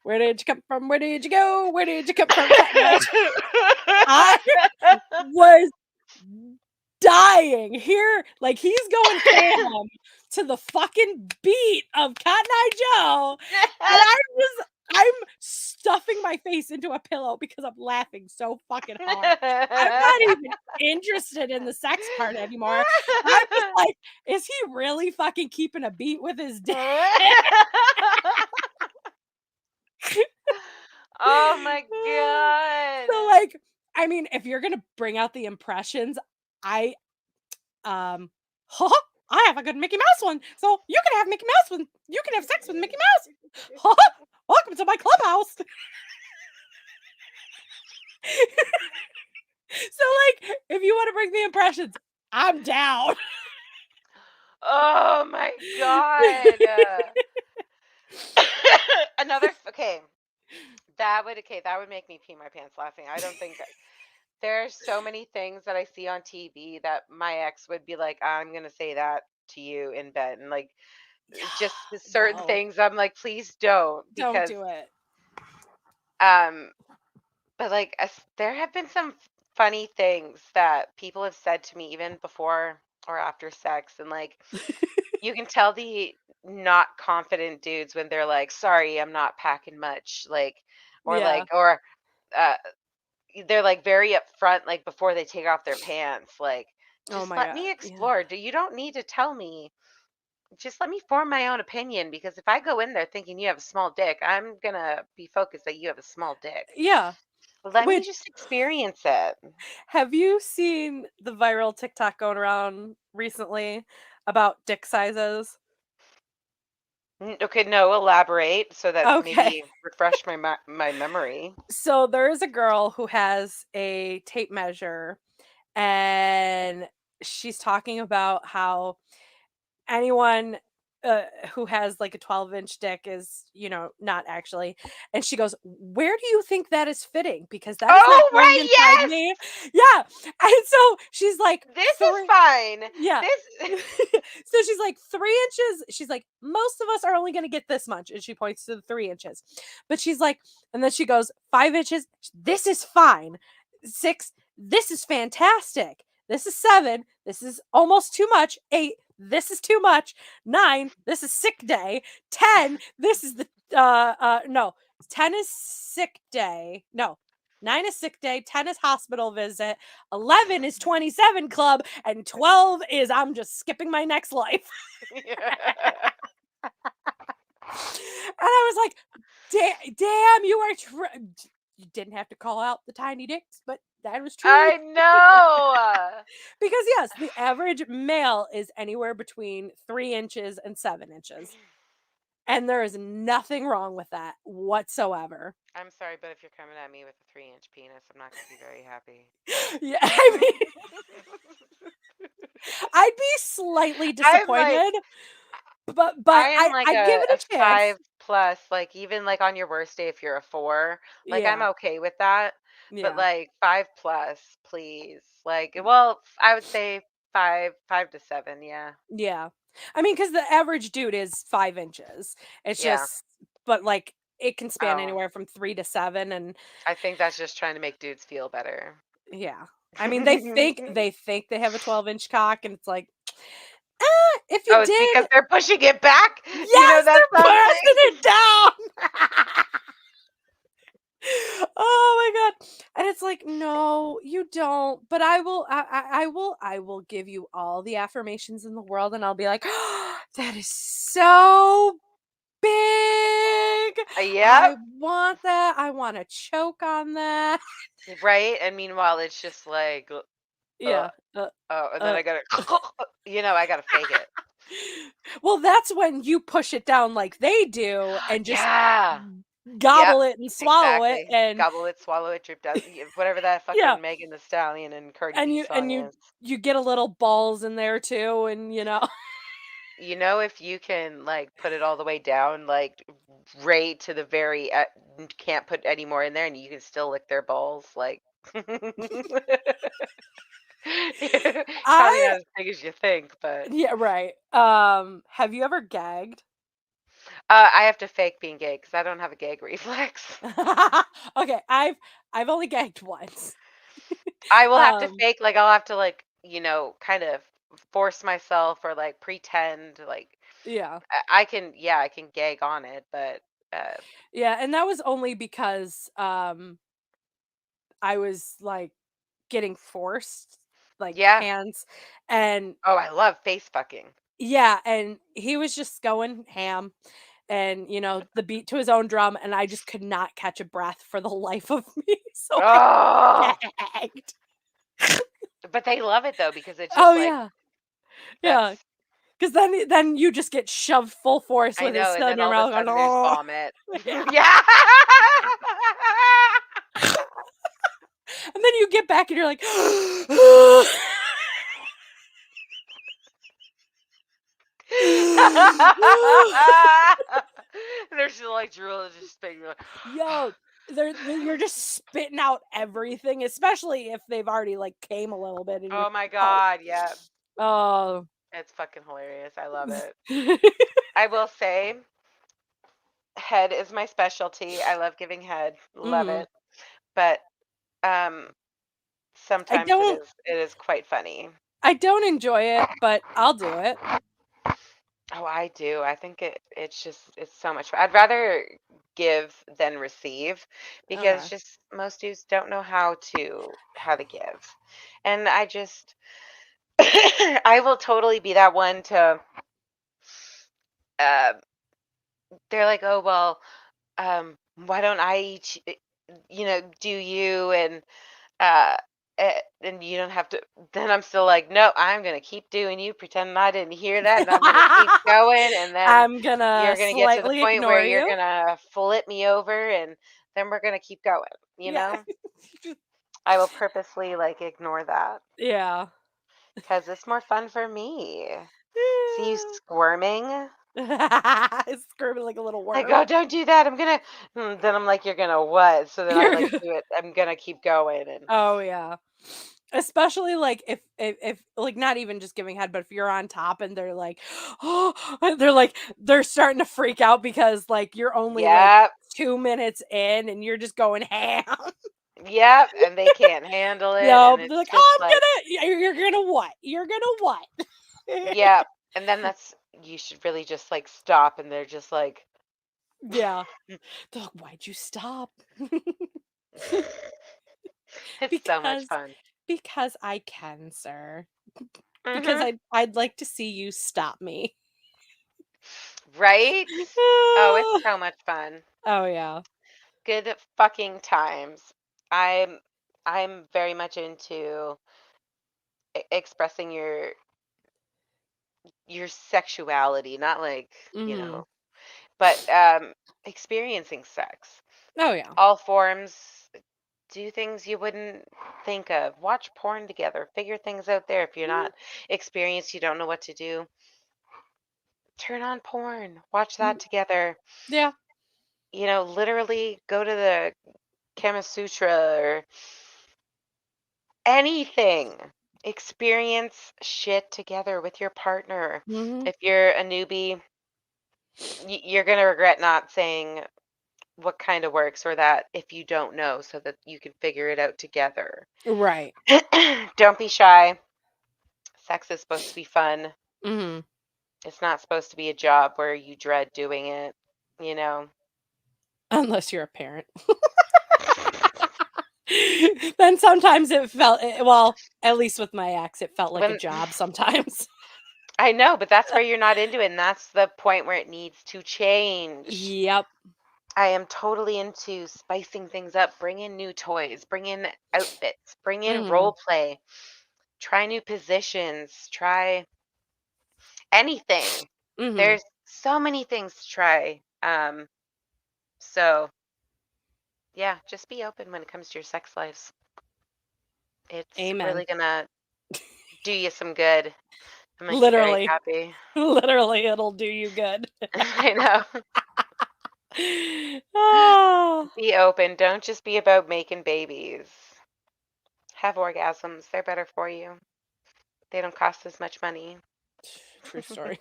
"Where did you come from? Where did you go? Where did you come from, Cotton Eye Joe?" I was dying. Here, like, he's going ham to the fucking beat of Cotton Eye Joe, and I'm stuffing my face into a pillow because I'm laughing so fucking hard. I'm not even interested in the sex part anymore. I'm just like, "Is he really fucking keeping a beat with his dick?" Oh my god. So, like, I mean, if you're gonna bring out the impressions, I Um, "Huh? I have a good Mickey Mouse one, so you can have Mickey Mouse one. You can have sex with Mickey Mouse. Huh? Welcome to my clubhouse." So, like, if you wanna bring the impressions, I'm down. Oh my god. Okay, that would make me pee my pants laughing. I don't think there are so many things that I see on TV that my ex would be like, "I'm gonna say that to you in bed," and like just the certain No, things I'm like, "Please don't," don't because do it. um but like there have been some funny things that people have said to me even before or after sex, and like you can tell the not confident dudes when they're like, "Sorry, I'm not packing much," like Yeah. or uh they're like very upfront like before they take off their pants, like Oh just my let god, me yeah. explore. You don't need to tell me, just let me form my own opinion, because if I go in there thinking you have a small dick, I'm gonna be focused that you have a small dick. Yeah, Let me which just experience it. have you seen the viral TikTok going around recently about dick sizes? Okay, no, elaborate so that Okay. maybe refresh my memory. So there is a girl who has a tape measure, and she's talking about how anyone who has like a 12-inch dick is, not actually. And she goes, "Where do you think that is fitting? Because that is not Oh, going right, inside yes! me." Yeah. And so she's like, This is three. fine. Yeah. This So she's like, 3 inches. She's like, most of us are only going to get this much. And she points to the 3 inches. But she's like, and then she goes, 5 inches. This is fine. 6. This is fantastic. This is 7. This is almost too much. 8. This is too much. 9. This is sick day. 10. This is the, no, 10 is sick day. No, 9 is sick day. 10 is hospital visit. 11 is 27 club, and 12 is I'm just skipping my next life. Yeah. And I was like, damn, you are you didn't have to call out the tiny dicks, but that was true. I know. Because yes, the average male is anywhere between 3 inches and 7 inches. And there is nothing wrong with that whatsoever. I'm sorry, but if you're coming at me with a 3-inch penis, I'm not going to be very happy. Yeah, I mean, I'd be slightly I'm like, disappointed, but I am I like I'd give a it a chance. 5 plus, like even like on your worst day if you're a 4, like I'm Yeah, okay with that. But yeah. like 5 plus, please. Like, well, I would say 5 to 7, yeah. Yeah. I mean, because the average dude is 5 inches. It's Yeah. just but, like, it can span Oh, anywhere from 3 to 7, and I think that's just trying to make dudes feel better. yeah. I mean, they think they have a 12-inch cock, and it's like, if you Oh, it's because did, they're pushing it back? You know yes, that they're song pressing thing? it down. Oh my god. And it's like, "No, you don't, but I will give you all the affirmations in the world," and I'll be like, "That is so big. I Yep. want that. I wanna choke on that." Right? And meanwhile, it's just like, uh, Yeah, uh, oh, and then uh I gotta, I gotta fake it. well, that's when you push it down like they do and just Yeah. Yep. gobble it and swallow it, Exactly. and Gobble it, swallow it, drip down, whatever that yeah, fucking Megan the Stallion and Cardi and B you and song you is. you get a little balls in there too, and You know, if you can like put it all the way down, like right to the very, can't put any more in there, and you can still lick their balls, like. It's probably I not as big as you think, but yeah, right. Have you ever gagged? I have to fake being gay because I don't have a gag reflex. Okay, I've only gagged once. I will have to Um, fake, like, I'll have to, like, kind of force myself or, like, pretend, like, yeah. I can yeah, I can gag on it, but, uh Yeah, and that was only because, I was, like, getting forced, like, yeah. hands, and Oh, I love face fucking. yeah, and he was just going ham and, the beat to his own drum, and I just could not catch a breath for the life of me, so I Oh, gagged. but they love it, though, because it's Oh, just like, yeah. Yeah, that's 'cause then you just get shoved full force I with it know, and still in then your all of a mouth going, sudden there's "Oh." vomit. Yeah. Yeah. And then you get back and you're like, There's just, like, drool just spitting, you're like, Yo, you're just spitting out everything, especially if they've already, like, came a little bit and you're "Oh my oh, god, yeah." oh. It's fucking hilarious, I love it. I will say, head is my specialty, I love giving head, love Mhm. it, but, um, I sometimes don't it is quite funny. I don't enjoy it, but I'll do it. Oh, I do, I think it's just it's so much I'd rather give than receive because Okay. just most dudes don't know how to give, and I just I will totally be that one to, uh they're like, "Oh, well, why don't I each do you uh and you don't have to." Then I'm still like, no, I'm gonna keep doing you, pretending I didn't hear that, and I'm gonna keep going, and then I'm gonna you're gonna get to the slightly point where ignore you're you. gonna flip me over, and then we're gonna keep going, you Yeah. know? I will purposely like ignore that. Yeah. 'Cause it's more fun for me. See you squirming. Screaming like a little Like, worm. "Oh, don't do that, I'm gonna" then I'm like, "You're gonna what?" So then I, You're like, go do it I'm gonna keep going and Oh, yeah. Especially, like, if like, not even just giving head, but if you're on top and they're like, "Oh," and they're starting to freak out because, like, you're only, like, Yep, 2 minutes in and you're just going ham. yep, and they can't handle it, Yep, and they're it's like, just "Oh, I'm like gonna you're gonna what? You're gonna what?" yep, and then that's you should really just, like, stop, and they're just like Yeah. They're like, "Why'd you stop?" it's so much "Because fun. because I can, sir. Because Mhm. I'd like to see you stop me." Right? Oh, it's Ah. so much fun. Oh, yeah. Good fucking times. I'm I'm very much into expressing your sexuality, not like, Mhm. but experiencing sex. Oh, yeah. All forms, do things you wouldn't think of. Watch porn together. Figure things out there. If you're Mhm. not experienced, you don't know what to do. Turn on porn. Watch that Mm, together. yeah. Literally go to the Kama Sutra or anything. Experience shit together with your partner. Mhm. If you're a newbie, you're going to regret not saying what kind of works or that if you don't know so that you can figure it out together. Right. Don't be shy. Sex is supposed to be fun. Mhm. It's not supposed to be a job where you dread doing it, you know? Unless you're a parent. Then sometimes well, at least with my ex, it felt like a When job sometimes. I know, but that's where you're not into it, and that's the point where it needs to change. Yep. I am totally into spicing things up, bring in new toys, bring in outfits, bring in role Mhm. play, try new positions, try anything. Mhm. There's so many things to try. So yeah, just be open when it comes to your sex lives. It's Amen. really gonna do you some good. It'll make you very Literally. happy. Literally, it'll do you good. I know. Ah. Be open. Don't just be about making babies. Have orgasms. They're better for you. They don't cost as much money. True story.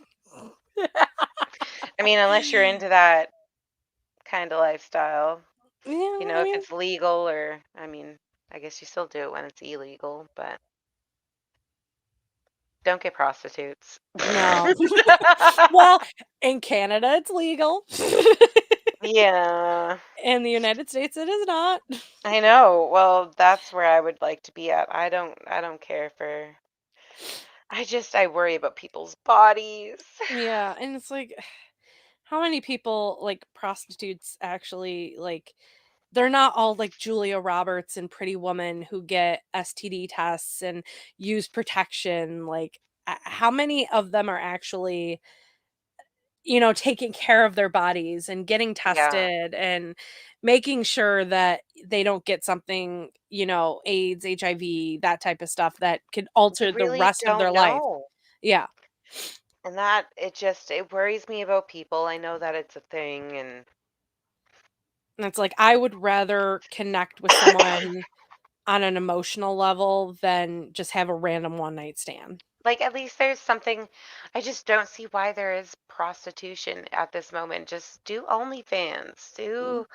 I mean, unless you're into that kind of lifestyle. Yeah, I If mean, it's legal or, I mean, I guess you still do it when it's illegal, but don't get prostitutes. no. Well, in Canada, it's legal. Yeah, In the United States, it is not. I know. Well, that's where I would like to be at. I don't care for I worry about people's bodies. Yeah, and it's like, how many people, like, prostitutes actually, like they're not all like Julia Roberts and Pretty Woman who get STD tests and use protection, like, how many of them are actually, taking care of their bodies and getting Yeah. tested and making sure that they don't get something, AIDS, HIV, that type of stuff that could You alter the really rest of their don't life. know. Yeah. And that it worries me about people. I know that it's a thing and And it's like I would rather connect with someone on an emotional level than just have a random one night stand. like at least there's something I just don't see why there is prostitution at this moment. Just do OnlyFans, Mm, do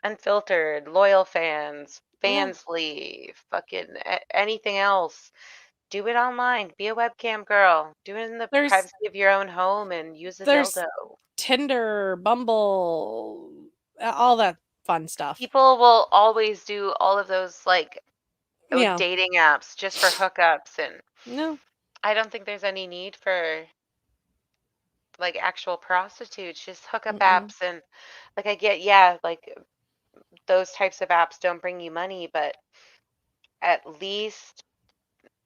unfiltered, loyal fans, yeah. Fansly, fucking anything else. Do it online. Be a webcam girl. Do it in the There's privacy of your own home and use a there's dildo. Tinder, Bumble, all that fun stuff. People will always do all of those like Yeah. dating apps just for hookups and No. I don't think there's any need for like actual prostitutes, just hookup Mm-mm. apps and like I get yeah, like those types of apps don't bring you money, but at least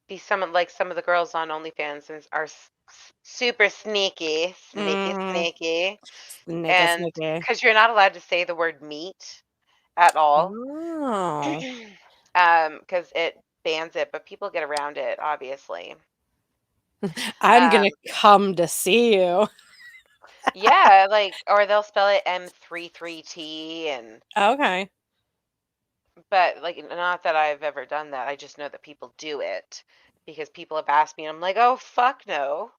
be some of the girls on OnlyFans are super sneaky, sneaky, Mm. sneaky, Snicker and snicker. because you're not allowed to say the word meat at all, Oh. because it bans it, but people get around it, obviously. I'm gonna Um, come to see you. yeah, like, or they'll spell it M33T, and Okay. but like, not that I've ever done that. I just know that people do it because people have asked me, and I'm like, oh fuck no.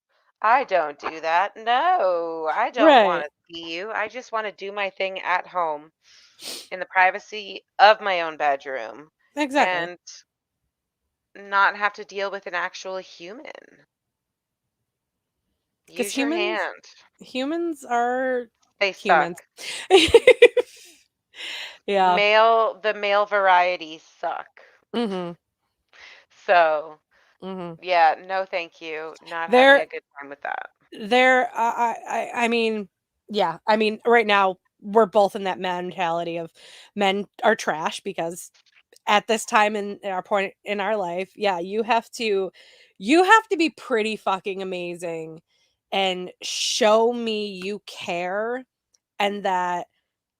I don't do that. No, I don't want Right. to see you. I just want to do my thing at home in the privacy of my own bedroom Exactly. and not have to deal with an actual human. Because Use your hand. humans are They humans. suck. Yeah. The male varieties suck. Mhm. So, Mhm. yeah, no thank you. Not having They're a good time with that. I mean, yeah, I mean, right now, we're both in that mentality of men are trash because at this time in our point in our life, yeah, you have to be pretty fucking amazing and show me you care and that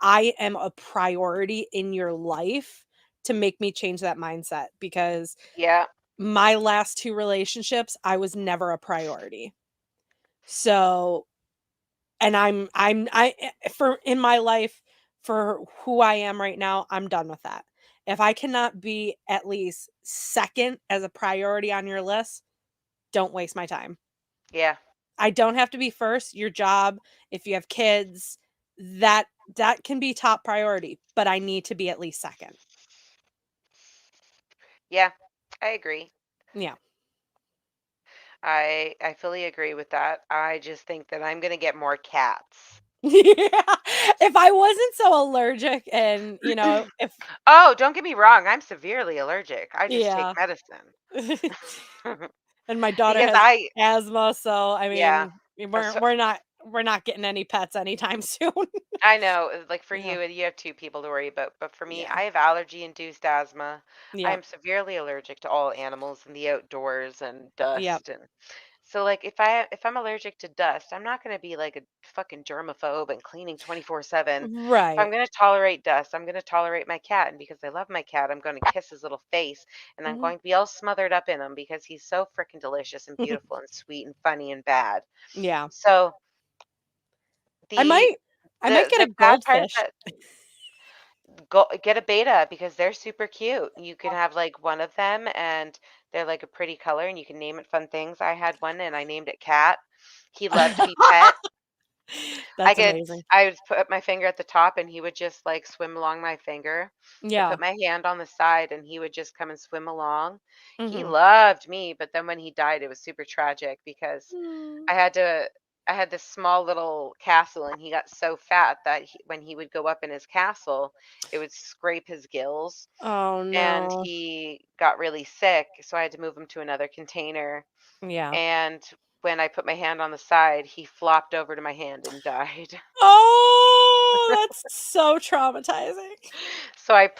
I am a priority in your life to make me change that mindset because Yeah, my last 2 relationships, I was never a priority. So, and for in my life, for who I am right now, I'm done with that. If I cannot be at least second as a priority on your list, don't waste my time. yeah, I don't have to be first. Your job, if you have kids, that that can be top priority, but I need to be at least second. yeah. I agree. Yeah. I fully agree with that. I just think that I'm gonna get more cats. Yeah. If I wasn't so allergic and, if Oh, don't get me wrong. I'm severely allergic. I just take yeah. medicine. And my daughter Because has I, asthma, so I yeah. mean, So we're not getting any pets anytime soon. I know, like for Yeah. you have two people to worry about, but for me, Yeah. I have allergy-induced asthma. I Yep. am severely allergic to all animals in the outdoors and Yep. dust, and so like if I'm allergic to dust, I'm not going to be like a fucking germaphobe and cleaning 24/7. If I'm Right. going to tolerate dust, I'm going to tolerate my cat, and because I love my cat, I'm going to kiss his little face, and I'm Mhm. going to be all smothered up in him because he's so freaking delicious and beautiful and sweet and funny and bad. Yeah. So I the might I might get a the bad part is goldfish. that go get a beta because they're super cute. You can have like one of them and they're like a pretty color and you can name it fun things. I had one and I named it Cat. He loved to be pet. That's amazing. I would put my finger at the top and he would just like swim along my finger. I Yeah. put my hand on the side and he would just come and swim along. He Mhm. loved me, but then when he died, it was super tragic because Mm. I had to I had this small little castle and he got so fat that when he would go up in his castle, it would scrape his gills Oh, and no. he got really sick, so I had to move him to another container. Yeah. And when I put my hand on the side, he flopped over to my hand and died. Oh, that's so traumatizing. So I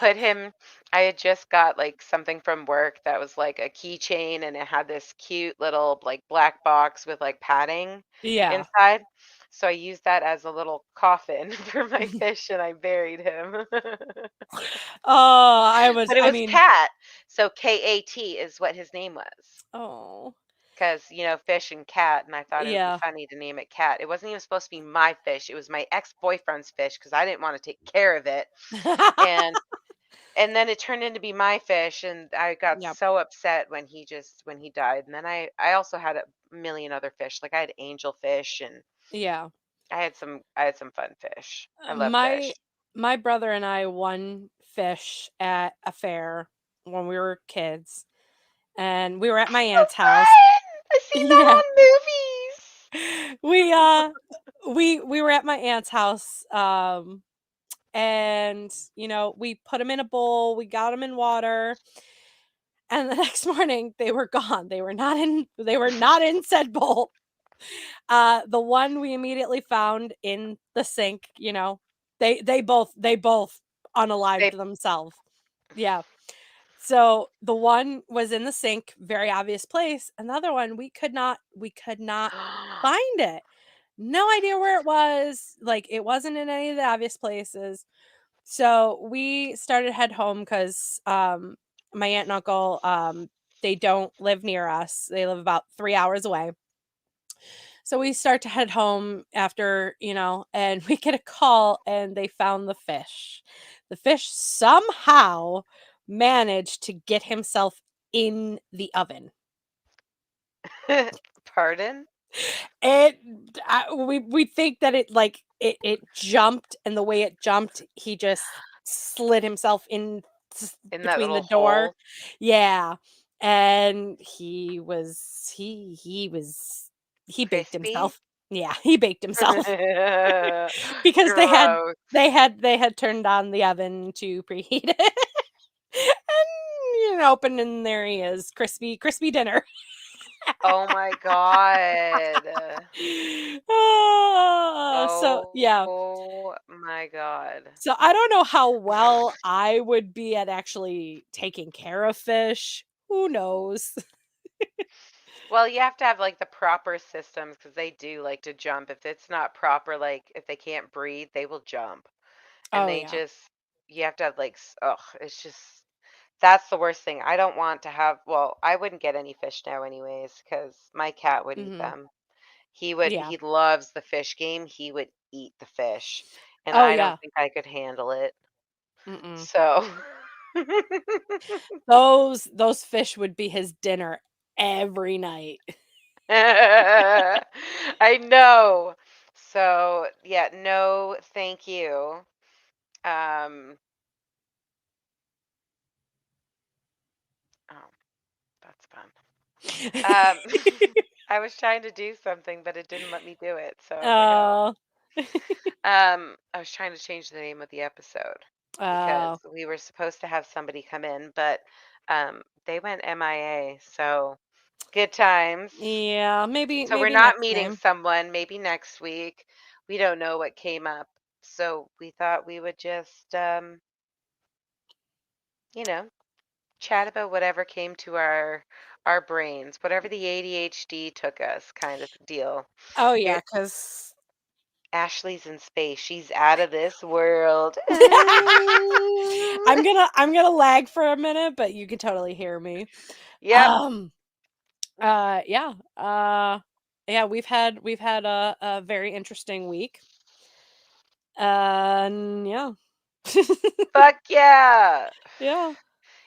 had just got like something from work that was like a keychain and it had this cute little like black box with like padding Yeah. inside. So I used that as a little coffin for my fish and I buried him. Oh, But it I was mean Cat. So KAT is what his name was. oh, Because, fish and cat, and I thought it would be yeah. funny to name it Cat. It wasn't even supposed to be my fish. It was my ex-boyfriend's fish because I didn't want to take care of it. And and then it turned into be my fish and I got Yep. so upset when he died. And then I also had a million other fish. Like I had angel fish and Yeah. I had some fun fish. I love My fish. my brother and I won fish at a fair when we were kids, and we were at my So aunt's house. fun! I've seen that Yeah. on movies. We, we were at my aunt's house, and, we put them in a bowl, we got them in water, and the next morning, they were gone. They were not in said bowl. The one we immediately found in the sink, they both unalived They themselves. Yeah. So the one was in the sink, very obvious place. Another one we could not find it. No idea where it was. Like it wasn't in any of the obvious places. So we started head home because my aunt and uncle They don't live near us. They live about 3 hours away. So we start to head home after, and we get a call and they found the fish. The fish somehow managed to get himself in the oven. Pardon? It we think that it jumped, and the way it jumped, he just slid himself in In that between the little door. hole? Yeah, and he baked Crispy? himself. Yeah, he baked himself because Gross. they had turned on the oven to preheat it. And, open and there he is, crispy dinner. Oh my god. So yeah. Oh my god. So I don't know how well I would be at actually taking care of fish. Who knows? Well, you have to have like the proper systems because they do like to jump. If it's not proper, like if they can't breathe, they will jump. And Oh they yeah. just, you have to have like, ugh, it's just, that's the worst thing. I don't want to have, well, I wouldn't get any fish now anyways because my cat would eat Mhm. them. Yeah. He loves the fish game. He would eat the fish. And Oh I don't yeah. think I could handle it. Mm-mm. So, Those fish would be his dinner every night. I know. So, yeah, no, thank you. Um, oh, that's fun. Um, I was trying to do something, but it didn't let me do it. So I was like, oh. Oh. I was trying to change the name of the episode because Oh. we were supposed to have somebody come in, but they went MIA. So good times. Yeah, So we're maybe not next meeting time. someone, maybe next week. We don't know what came up. So we thought we would just, you know, chat about whatever came to our brains, whatever the ADHD took us kind of deal. Oh Here, yeah, cuz Ashley's in space. She's out of this world. I'm gonna lag for a minute, but you can totally hear me. Yep. Um yeah. Yeah, we've had a very interesting week. And yeah. Fuck yeah. Yeah.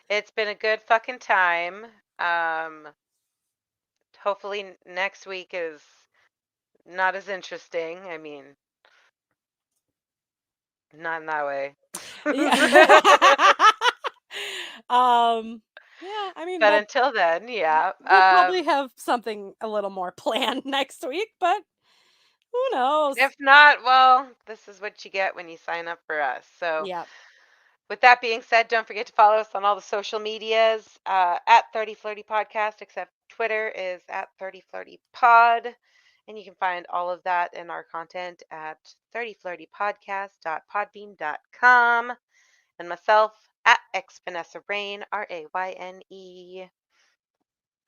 It's been a good fucking time. Hopefully next week is not as interesting. I mean, not in that way. Yeah. um yeah, I mean But until then, yeah. we'll probably have something a little more planned next week, but who knows? If not, well, this is what you get when you sign up for us. So, Yeah. with that being said, don't forget to follow us on all the social medias at 30 Flirty Podcast, except Twitter is at 30 Flirty Pod. And you can find all of that in our content at 30flirtypodcast.podbean.com. And myself at X Vanessa Rayne, Rayne.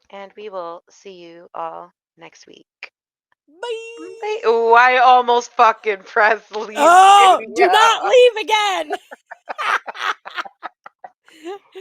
And we will see you all next week. Bye. Bye. Oh, I almost fucking pressed leave Oh, do not video. leave again.